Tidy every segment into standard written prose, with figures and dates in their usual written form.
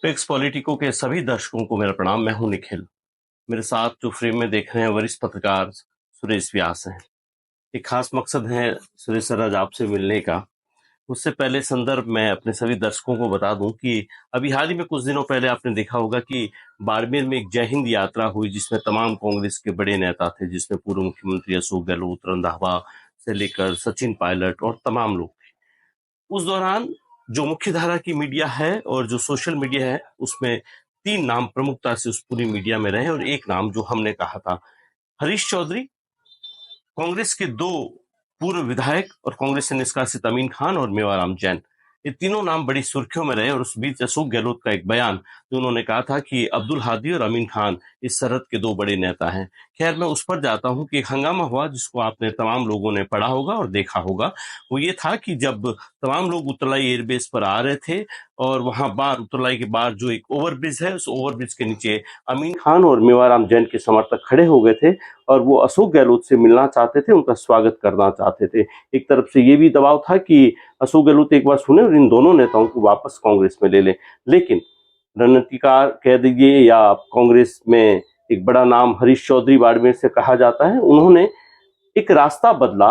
PECS politico के सभी दर्शकों को मेरा प्रणाम। मैं हूं निखिल। मेरे साथ जो फ्रेम में देख रहे हैं वरिष्ठ पत्रकार सुरेश व्यास हैं। एक खास मकसद है सुरेश सर आज आपसे मिलने का। उससे पहले संदर्भ मैं अपने सभी दर्शकों को बता दूं कि अभी हाल ही में कुछ दिनों पहले आपने देखा होगा कि बाड़मेर में एक जय हिंद यात्रा हुई जिसमें तमाम कांग्रेस के बड़े नेता थे, जिसमें पूर्व मुख्यमंत्री अशोक गहलोत, रंधावा से लेकर सचिन पायलट और तमाम लोग थे। उस दौरान जो मुख्य धारा की मीडिया है और जो सोशल मीडिया है उसमें तीन नाम प्रमुखता से उस पूरी मीडिया में रहे और एक नाम जो हमने कहा था, हरीश चौधरी, कांग्रेस के दो पूर्व विधायक और कांग्रेस से निष्कासित अमीन खान और मेवाराम जैन। ये तीनों नाम बड़ी सुर्खियों में रहे और उस बीच अशोक गहलोत का एक बयान जो उन्होंने कहा था कि अब्दुल हादी और अमीन खान इस सरहद के दो बड़े नेता हैं। खैर, मैं उस पर जाता हूं कि एक हंगामा हुआ जिसको आपने तमाम लोगों ने पढ़ा होगा और देखा होगा। वो ये था कि जब तमाम लोग उत्तरलाई एयरबेस पर आ रहे थे और वहां बाहर उत्तरलाई के बाहर जो एक ओवरब्रिज है उस ओवरब्रिज के नीचे अमीन खान और मेवाराम जैन के समर्थक खड़े हो गए थे और वो अशोक गहलोत से मिलना चाहते थे, उनका स्वागत करना चाहते थे। एक तरफ से ये भी दबाव था कि अशोक गहलोत एक बार सुने और इन दोनों नेताओं को वापस कांग्रेस में ले लें। लेकिन रणनीतिकार कह दीजिए या कांग्रेस में एक बड़ा नाम हरीश चौधरी बाड़मेर से कहा जाता है, उन्होंने एक रास्ता बदला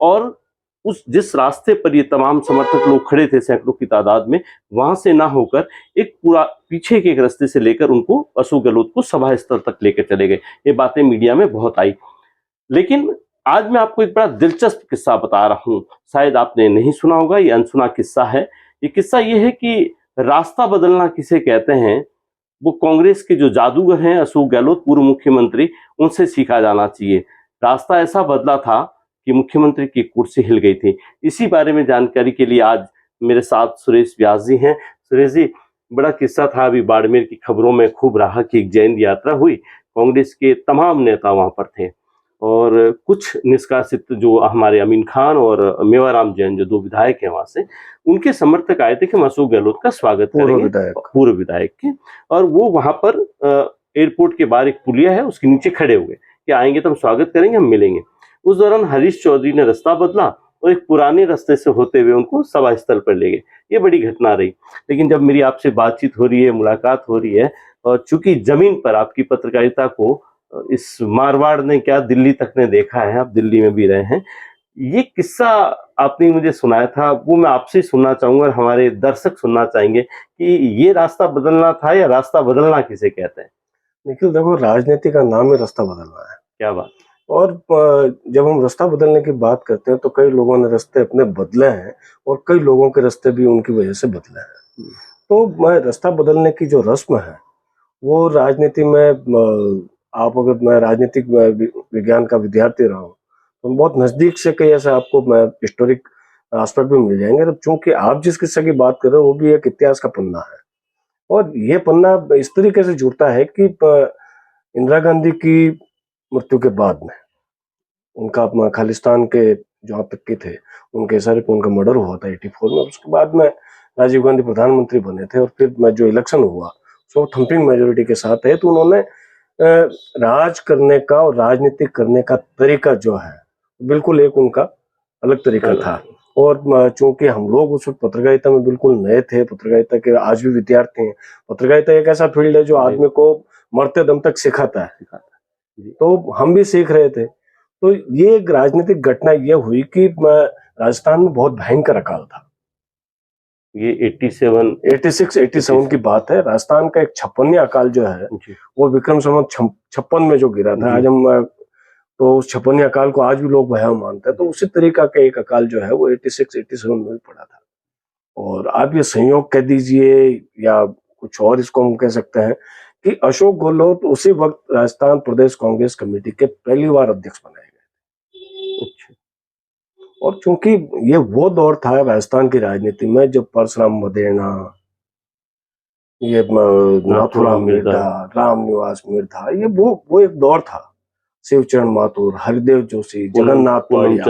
और उस जिस रास्ते पर ये तमाम समर्थक लोग खड़े थे सैकड़ों की तादाद में, वहां से ना होकर एक पूरा पीछे के एक रास्ते से लेकर उनको अशोक गहलोत को सभा स्थल तक लेकर चले गए। ये बातें मीडिया में बहुत आई। लेकिन आज मैं आपको एक बड़ा दिलचस्प किस्सा बता रहा हूं, शायद आपने नहीं सुना होगा, ये अनसुना किस्सा है। ये किस्सा ये है कि रास्ता बदलना किसे कहते हैं, वो कांग्रेस के जो जादूगर हैं अशोक गहलोत पूर्व मुख्यमंत्री, उनसे सीखा जाना चाहिए। रास्ता ऐसा बदला था कि मुख्यमंत्री की कुर्सी हिल गई थी। इसी बारे में जानकारी के लिए आज मेरे साथ सुरेश व्यास जी हैं। सुरेश जी, बड़ा किस्सा था, अभी बाड़मेर की खबरों में खूब रहा कि एक जैन यात्रा हुई, कांग्रेस के तमाम नेता वहां पर थे और कुछ निष्कासित जो हमारे अमीन खान और मेवाराम जैन जो दो विधायक हैं वहां से, उनके समर्थक आए थे कि हम अशोक गहलोत का स्वागत करेंगे, पूर्व विधायक के। और वो वहां पर एयरपोर्ट के बाहर एक पुलिया है उसके नीचे खड़े हुए कि आएंगे तो हम स्वागत करेंगे, हम मिलेंगे। उस दौरान हरीश चौधरी ने रास्ता बदला और एक पुराने रास्ते से होते हुए उनको सभा स्थल पर ले गए। ये बड़ी घटना रही। लेकिन जब मेरी आपसे बातचीत हो रही है, मुलाकात हो रही है, और चूंकि जमीन पर आपकी पत्रकारिता को इस मारवाड़ ने क्या दिल्ली तक ने देखा है, आप दिल्ली में भी रहे हैं, ये किस्सा आपने मुझे सुनाया था, वो मैं आपसे सुनना चाहूंगा और हमारे दर्शक सुनना चाहेंगे कि ये रास्ता बदलना था या रास्ता बदलना किसे कहते हैं। निखिल, देखो, राजनीति का नाम है रास्ता बदलना है। क्या बात। और जब हम रास्ता बदलने की बात करते हैं तो कई लोगों ने रास्ते अपने बदले हैं और कई लोगों के रास्ते भी उनकी वजह से बदले हैं। तो मैं रास्ता बदलने की जो रस्म है वो राजनीति में, आप अगर, मैं राजनीतिक विज्ञान का विद्यार्थी रहा हूँ तो बहुत नजदीक से कई ऐसे आपको मैं हिस्टोरिक एस्पेक्ट भी मिल जाएंगे। चूंकि आप जिस किस्से की बात कर रहे हो वो भी एक इतिहास का पन्ना है और ये पन्ना इस तरीके से जुड़ता है कि इंदिरा गांधी की मृत्यु के बाद में उनका अपना खालिस्तान के जो आतंकी थे उनके सारे पे उनका मर्डर हुआ था 84 में। उसके बाद में राजीव गांधी प्रधानमंत्री बने थे और फिर में जो इलेक्शन हुआ सो थम्पिंग मेजोरिटी के साथ है, तो उन्होंने राज करने का और राजनीति करने का तरीका जो है बिल्कुल एक उनका अलग तरीका था। और चूंकि हम लोग उस वक्त पत्रकारिता में बिल्कुल नए थे, पत्रकारिता के आज भी विद्यार्थी हैं। पत्रकारिता एक ऐसा फील्ड है जो आदमी को मरते दम तक सिखाता है, तो हम भी सीख रहे थे। तो ये एक राजनीतिक घटना ये हुई कि राजस्थान में बहुत भयंकर अकाल था। ये 86-87 की बात है। राजस्थान का एक 56वां अकाल जो है वो विक्रम संवत 56 में जो गिरा था। आज हम तो उस 56वें अकाल को आज भी लोग भयावह मानते हैं। तो उसी तरीका का एक अकाल जो है वो 86-87 में भी पड़ा था। और आप ये संयोग कह दीजिए या कुछ और इसको हम कह सकते हैं कि अशोक गहलोत उसी वक्त राजस्थान प्रदेश कांग्रेस कमेटी के पहली बार अध्यक्ष बनाए गए। और चूंकि ये वो दौर था राजस्थान की राजनीति में जब परशुराम मदेना, ये नाथुराम मिर्धा, रामनिवास मिर्धा, ये वो एक दौर था। शिवचरण माथुर, हरिदेव जोशी, जगन्नाथ पाटिया,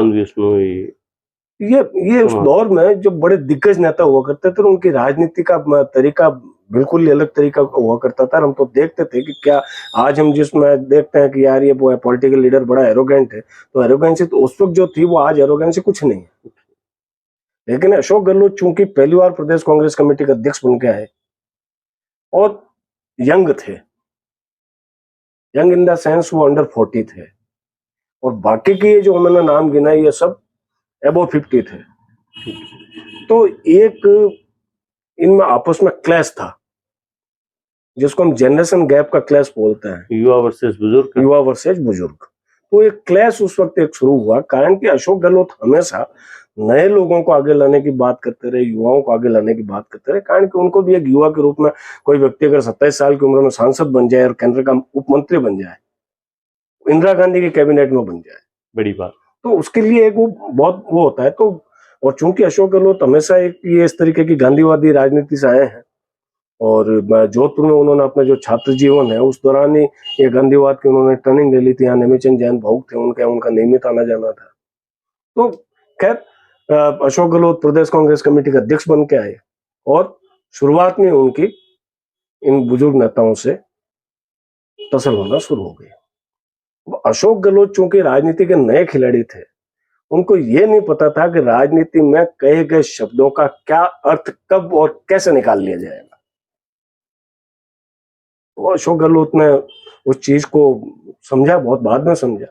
ये उस दौर में जो बड़े दिग्गज नेता हुआ करते थे उनकी राजनीति का तरीका बिल्कुल ही अलग तरीका हुआ करता था। हम तो देखते थे कि क्या आज हम जिसमें देखते हैं कि यार ये पॉलिटिकल लीडर बड़ा एरोगेंट है, तो एरोगेंसी तो उस वक्त जो थी वो आज एरोगेंसी कुछ नहीं है। लेकिन अशोक गहलोत चूंकि पहली बार प्रदेश कांग्रेस कमेटी का अध्यक्ष बन के आए और यंग थे, यंग इन द सेंस वो अंडर 40 थे, और बाकी के जो उन्होंने नाम गिना ये सब अबव 50 थे। तो एक इनमें आपस में क्लैश था, जिसको हम जनरेशन गैप का क्लैश बोलते हैं, युवा वर्सेस बुजुर्ग। युवा वर्सेस बुजुर्ग। तो एक क्लैश उस वक्त एक शुरू हुआ, कारण कि अशोक गहलोत हमेशा नए लोगों को आगे लाने की बात करते रहे, युवाओं को आगे लाने की बात करते रहे, कारण कि उनको भी एक युवा के रूप में कोई व्यक्ति अगर 27 साल की उम्र में सांसद बन जाए और केंद्र का उप मंत्री बन जाए, इंदिरा गांधी के कैबिनेट में बन जाए, बड़ी बात। तो उसके लिए एक वो बहुत वो होता है। तो और चूंकि अशोक गहलोत हमेशा एक ये इस तरीके की गांधीवादी राजनीति से आए हैं, और जोधपुर में उन्होंने अपना जो छात्र जीवन है उस दौरान ही ये गांधीवाद की उन्होंने ट्रेनिंग ले ली थी। यहाँ नेमीचंद जैन भावुक थे, उनका नियमित आना जाना था। तो खैर अशोक गहलोत प्रदेश कांग्रेस कमेटी का अध्यक्ष बन के आए, और शुरुआत में उनकी इन बुजुर्ग नेताओं से तसल होना शुरू हो गई। अशोक गहलोत चूंकि राजनीति के नए खिलाड़ी थे, उनको ये नहीं पता था कि राजनीति में कहे गए शब्दों का क्या अर्थ कब और कैसे निकाल लिया जाएगा। तो अशोक गहलोत ने उस चीज को समझा, बहुत बाद में समझा,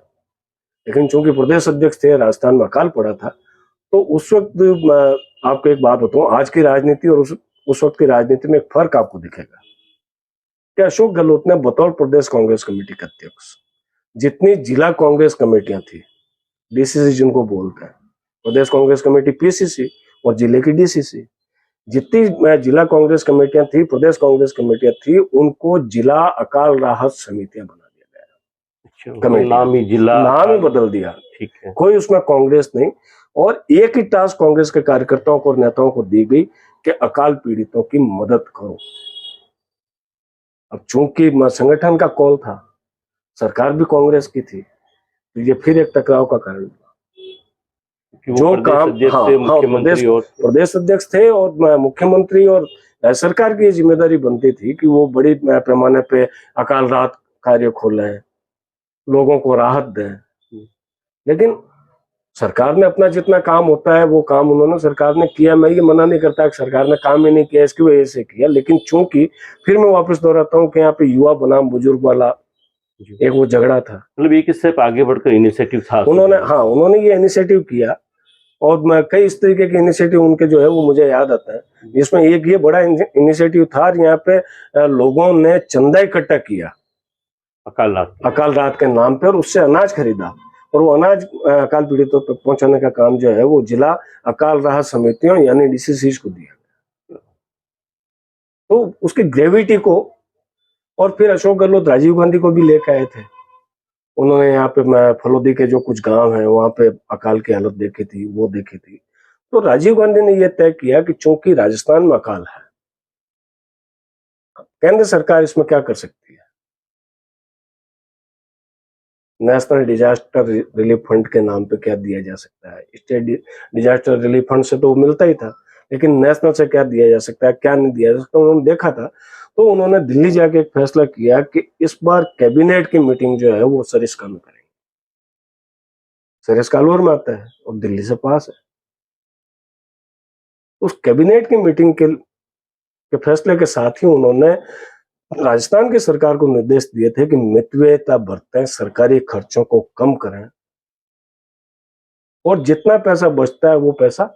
लेकिन चूंकि प्रदेश अध्यक्ष थे, राजस्थान में अकाल पड़ा था, तो उस वक्त आपको एक बात बताऊं, आज की राजनीति और उस वक्त की राजनीति में एक फर्क आपको दिखेगा कि अशोक गहलोत ने बतौर प्रदेश कांग्रेस कमेटी के अध्यक्ष जितनी जिला कांग्रेस कमेटियां थी, डीसीसी जिनको बोलते हैं, प्रदेश कांग्रेस कमेटी पीसीसी और जिले की डीसीसी, जितनी जिला कांग्रेस कमेटियां थी, प्रदेश कांग्रेस कमेटियां थी, उनको जिला अकाल राहत समितियां बना दिया गया। कमेटियां नाम ही बदल दिया, ठीक है, कोई उसमें कांग्रेस नहीं। और एक ही टास्क कांग्रेस के कार्यकर्ताओं को और नेताओं को दी गई कि अकाल पीड़ितों की मदद करो। अब चूंकि संगठन का कॉल था, सरकार भी कांग्रेस की थी, तो ये फिर एक टकराव का कारण हुआ। जो काम प्रदेश अध्यक्ष थे और मुख्यमंत्री और सरकार की जिम्मेदारी बनती थी कि वो बड़ी पैमाने पे अकाल राहत कार्य खोले, लोगों को राहत दें, लेकिन सरकार ने अपना जितना काम होता है वो काम उन्होंने सरकार ने किया। मैं ये मना नहीं करता कि सरकार ने काम ही नहीं किया, इसकी वजह से किया, लेकिन चूंकि फिर मैं वापस दोहराता हूँ कि यहाँ पे युवा बनाम बुजुर्ग वाला एक वो झगड़ा था, मतलब एक स्टेप आगे बढ़कर इनिशिएटिव था उन्होंने ये इनिशिएटिव किया, और मैं कई इस तरीके के इनिशिएटिव उनके जो है वो मुझे याद आता है, जिसमें एक ये बड़ा इनिशिएटिव था, यहाँ पे लोगों ने चंदा इकट्ठा किया अकाल राहत के नाम पे, और उससे अनाज खरीदा, और वो अनाज अकाल पीड़ितों तक पहुंचाने का काम जो है वो जिला अकाल राहत समितियों यानी डीसीसी को दिया। तो उसकी ग्रेविटी को, और फिर अशोक गहलोत राजीव गांधी को भी लेकर आए थे। उन्होंने यहाँ पे फलोदी के जो कुछ गांव हैं वहां पे अकाल की हालत देखी थी, वो देखी थी। तो राजीव गांधी ने यह तय किया कि चूंकि राजस्थान में अकाल है, केंद्र सरकार इसमें क्या कर सकती है। नेशनल डिजास्टर रिलीफ फंड के नाम पे क्या दिया जा सकता है, स्टेट डिजास्टर रिलीफ फंड से तो मिलता ही था, लेकिन नेशनल से क्या दिया जा सकता है, क्या नहीं दिया जा सकता, उन्होंने देखा था। तो उन्होंने दिल्ली जाके एक फैसला किया कि इस बार कैबिनेट की मीटिंग जो है वो सरिस्का में करेंगे। सरिस्का अलवर में आता है और दिल्ली से पास है। उस कैबिनेट की मीटिंग के फैसले के साथ ही उन्होंने राजस्थान की सरकार को निर्देश दिए थे कि मितव्ययिता बरतें, सरकारी खर्चों को कम करें, और जितना पैसा बचता है वो पैसा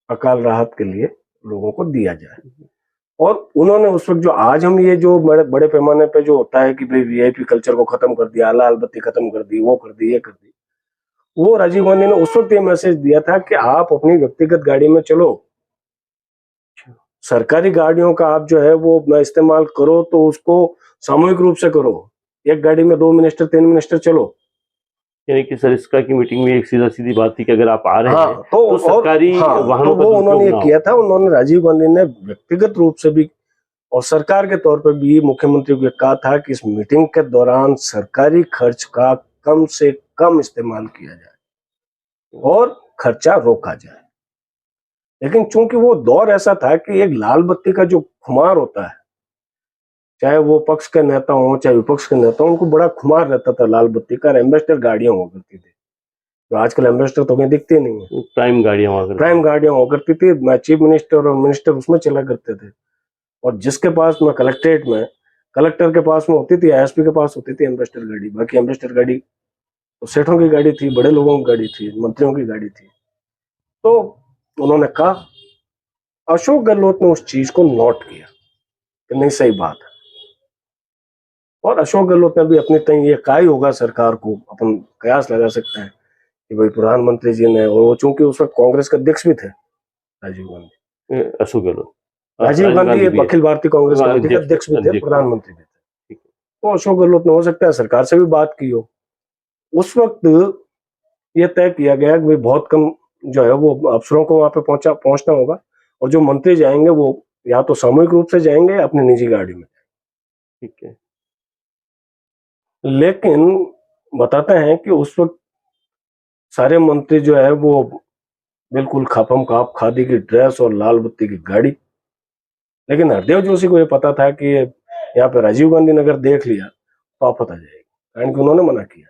अकाल राहत के लिए लोगों को दिया जाए। और उन्होंने उस वक्त जो आज हम ये जो बड़े पैमाने पे जो होता है कि भाई वीआईपी कल्चर को खत्म कर दिया, लाल बत्ती खत्म कर दी, वो कर दी, ये कर दी, वो राजीव गांधी ने उस वक्त ये मैसेज दिया था कि आप अपनी व्यक्तिगत गाड़ी में चलो, सरकारी गाड़ियों का आप जो है वो इस्तेमाल करो तो उसको सामूहिक रूप से करो, एक गाड़ी में 2 मिनिस्टर 3 मिनिस्टर चलो। यानी कि सरिस्का की मीटिंग में एक सीधी बात थी कि अगर आप आ रहे हैं तो सरकारी वाहनों तो वो उन्होंने ये किया था। उन्होंने राजीव गांधी ने व्यक्तिगत रूप से भी और सरकार के तौर पर भी मुख्यमंत्री को कहा था कि इस मीटिंग के दौरान सरकारी खर्च का कम से कम इस्तेमाल किया जाए और खर्चा रोका जाए। लेकिन चूंकि वो दौर ऐसा था कि एक लाल बत्ती का जो खुमार होता है, चाहे वो पक्ष के नेता हो चाहे विपक्ष के नेता हो, उनको बड़ा खुमार रहता था लाल बत्ती का। एम्बेसडर गाड़ियां हुआ करती थी, तो आजकल एम्बेसडर तो कहीं दिखती नहीं है, प्राइम गाड़ियां हुआ करती थी। चीफ मिनिस्टर और मिनिस्टर उसमें चला करते थे, और जिसके पास में कलेक्ट्रेट में, कलेक्टर के पास में होती थी, एसपी के पास होती थी एम्बेसडर गाड़ी, बाकी एम्बेसडर गाड़ी तो सेठों की गाड़ी थी, बड़े लोगों की गाड़ी थी, मंत्रियों की गाड़ी थी। तो उन्होंने कहा, अशोक गहलोत ने उस चीज को नोट किया कि नहीं, सही बात है। और अशोक गहलोत ने भी अपनी तय ये कहा ही होगा सरकार को, अपन कयास लगा सकते हैं कि भाई प्रधानमंत्री जी ने, और वो चूंकि उस वक्त कांग्रेस के अध्यक्ष भी थे राजीव गांधी, अशोक गहलोत, राजीव गांधी भी है, अखिल भारतीय कांग्रेस कमेटी के अध्यक्ष भी थे, अध्यक्ष। प्रधानमंत्री भी थे। ठीक है। तो अशोक गहलोत ने हो सकता है सरकार से भी बात की हो। उस वक्त ये तय किया गया कि भाई बहुत कम जो है वो अफसरों को वहां पे पहुंचना होगा, और जो मंत्री जाएंगे वो या तो सामूहिक रूप से जाएंगे या अपनी निजी गाड़ी में। ठीक है। लेकिन बताते हैं कि उस वक्त सारे मंत्री जो है वो बिल्कुल खापम खाप, खादी की ड्रेस और लाल बत्ती की गाड़ी। लेकिन हरदेव जोशी को ये पता था कि यहाँ पे राजीव गांधी नगर देख लिया तो आफत आ जाएगी, कारण कि उन्होंने मना किया।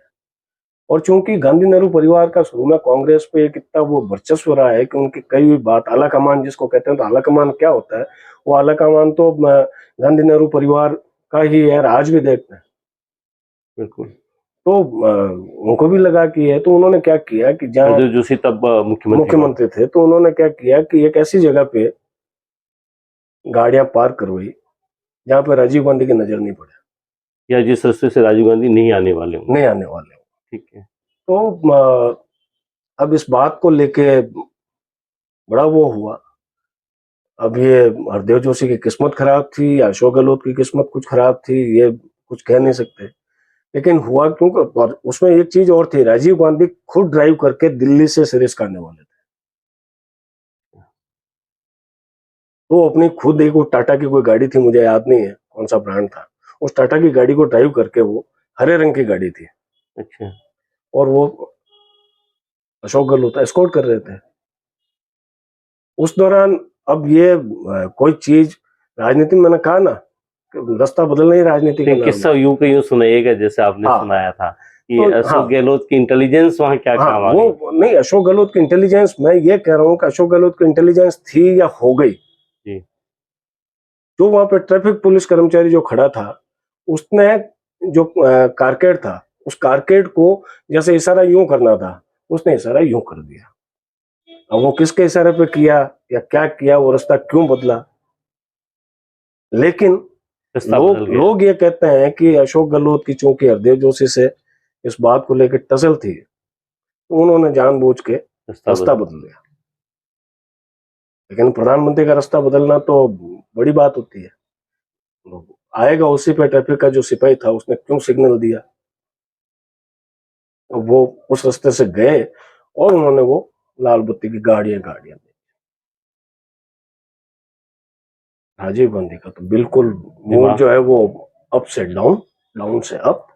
और चूंकि गांधी नेहरू परिवार का शुरू में कांग्रेस पे एक इतना वो वर्चस्व रहा है कि उनकी कई भी बात, आला कमान जिसको कहते हैं, तो आला कमान क्या होता है, वो आला कमान तो गांधी नेहरू परिवार का ही है, आज भी देखते हैं। बिल्कुल। तो उनको भी लगा कि है, तो उन्होंने क्या किया कि जहाँ हरदेव जोशी तब मुख्यमंत्री थे, तो उन्होंने क्या किया कि एक ऐसी जगह पे गाड़ियां पार्क करवाई जहाँ पे राजीव गांधी की नजर नहीं पड़े, या जिस रास्ते से राजीव गांधी नहीं आने वाले हों। नहीं आने वाले। ठीक है। तो अब इस बात को लेके बड़ा वो हुआ। अब ये हरदेव जोशी की किस्मत खराब थी या अशोक गहलोत की किस्मत कुछ खराब थी, ये कुछ कह नहीं सकते। लेकिन हुआ क्योंकि, और उसमें एक चीज और थी, राजीव गांधी खुद ड्राइव करके दिल्ली से सिरिस्क आने वाले थे। तो अपनी खुद एक वो टाटा की कोई गाड़ी थी, मुझे याद नहीं है कौन सा ब्रांड था, उस टाटा की गाड़ी को ड्राइव करके, वो हरे रंग की गाड़ी थी, अच्छा। और वो अशोक गहलोत एस्कॉर्ट कर रहे थे उस दौरान। अब ये कोई चीज राजनीति में, मैंने कहा ना, रास्ता बदलना ही राजनीति का नाम किस्सा है। यूं का यूं सुनाइएगा जैसे आपने हाँ, सुनाया था कि तो अशोक हाँ, गहलोत की इंटेलिजेंस वहां क्या हाँ, काम आ गई। वो नहीं, अशोक गहलोत की इंटेलिजेंस, मैं ये कह रहा हूँ कि अशोक गहलोत की इंटेलिजेंस थी या हो गई। जी। जो वहां पे ट्रैफिक पुलिस कर्मचारी जो खड़ा था, उसने जो कारकेड था, उस कारकेड को जैसे इशारा यूं करना था, उसने इशारा यूं कर दिया। अब वो किसके इशारे पे किया या क्या किया, वो रास्ता क्यों बदला, लेकिन रास्ता बदल गया। लोग ये कहते हैं कि अशोक गहलोत की चूंकि हरदेव जोशी से इस बात को लेकर टसल थी, तो उन्होंने जानबूझ के रास्ता बदल दिया। लेकिन प्रधानमंत्री का रास्ता बदलना तो बड़ी बात होती है। आएगा उसी पे ट्रैफिक का जो सिपाही था, उसने क्यों सिग्नल दिया, तो वो उस रास्ते से गए और उन्होंने वो लाल बत्ती की गाड़ियां दी। राजीव गांधी का तो बिल्कुल मूड जो है वो अप से डाउन, डाउन से अप।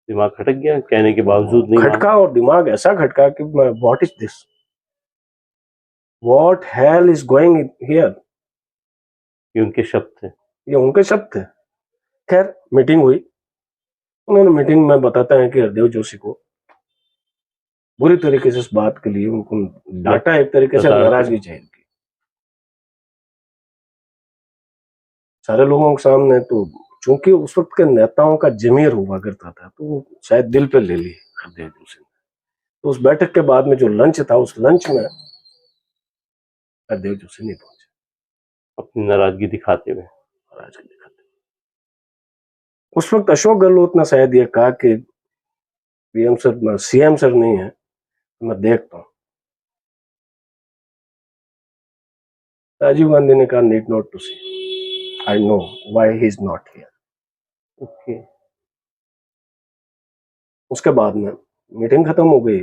दिमाग खटक गया, कहने के बावजूद नहीं खटका, और दिमाग ऐसा खटका कि what is this, what hell is going here. ये उनके शब्द थे, ये उनके शब्द थे। खैर, मीटिंग हुई। उन्होंने मीटिंग में बताते हैं कि हरदेव जोशी को बुरी तरीके से इस बात के लिए उनको डांटा, एक तरीके से नाराजगी जाहिर की सारे लोगों के सामने। तो चूंकि उस वक्त के नेताओं का जमीर हुआ करता था, तो वो शायद दिल पे ले ली हरदेव जोशी ने। तो उस बैठक के बाद में जो लंच था, उस लंच में हरदेव जोशी नहीं पहुंचे, अपनी नाराजगी दिखाते हुए। उस वक्त अशोक गहलोत ने शायद ये कहा कि पीएम सर, सीएम सर नहीं है, मैं देखता हूं। राजीव गांधी ने कहा, need not to see, I know why he is not here. Okay. उसके बाद में मीटिंग खत्म हो गई,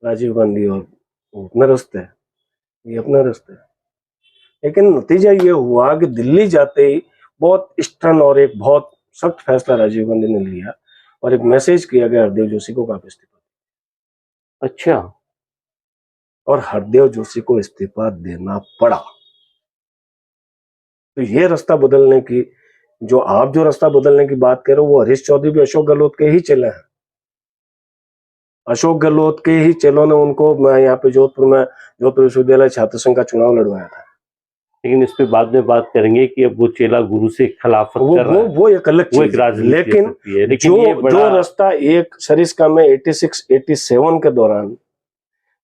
राजीव गांधी और वो अपने रास्ते, ये अपने रास्ते। लेकिन नतीजा ये हुआ कि दिल्ली जाते ही बहुत स्टर्न और एक बहुत सख्त फैसला राजीव गांधी ने लिया, और एक मैसेज किया गया हरदेव जोशी को, आप इस्तीफा। अच्छा। और हरदेव जोशी को इस्तीफा देना पड़ा। तो ये रास्ता बदलने की, जो रास्ता बदलने की बात कर रहे हो, वो हरीश चौधरी भी अशोक गहलोत के ही चेले हैं। अशोक गहलोत के ही चेलों ने उनको, मैं यहाँ पे जोधपुर विश्वविद्यालय छात्र संघ का चुनाव लड़वाया था। लेकिन इस पे बाद में बात करेंगे कि अब वो चेला गुरु से खिलाफत कर रहा है, वो एक अलग वो चीज एक है। राजनीति हो लेकिन सकती है। लेकिन ये जो बड़ा रास्ता एक सरिस्का में 86-87 के दौरान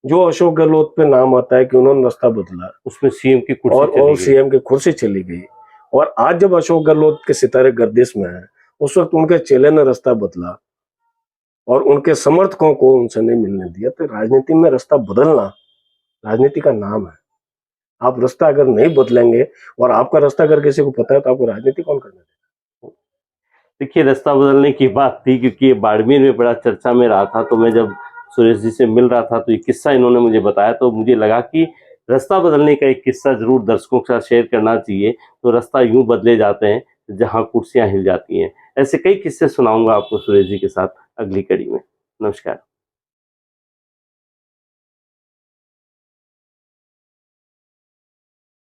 जो अशोक गहलोत पे नाम आता है कि उन्होंने रास्ता बदला, उसमें सीएम की कुर्सी और चली गई। सीएम की कुर्सी चली गई, और आज जब अशोक गहलोत के सितारे गर्दिश में है, उस वक्त उनके चेले ने रास्ता बदला और उनके समर्थकों को उनसे नहीं मिलने दिया। तो राजनीति में रास्ता बदलना राजनीति का नाम है। आप रास्ता अगर नहीं बदलेंगे, और आपका रास्ता अगर किसी को पता है, तो आपको राजनीति कौन करने देगा? देखिए, रास्ता बदलने की बात थी क्योंकि ये बाड़मेर में बड़ा चर्चा में रहा था, तो मैं जब सुरेश जी से मिल रहा था तो ये किस्सा इन्होंने मुझे बताया, तो मुझे लगा कि रास्ता बदलने का एक किस्सा जरूर दर्शकों के साथ शेयर करना चाहिए। तो रास्ता यूं बदले जाते हैं जहां कुर्सियां हिल जाती हैं। ऐसे कई किस्से सुनाऊंगा आपको सुरेश जी के साथ अगली कड़ी में। नमस्कार।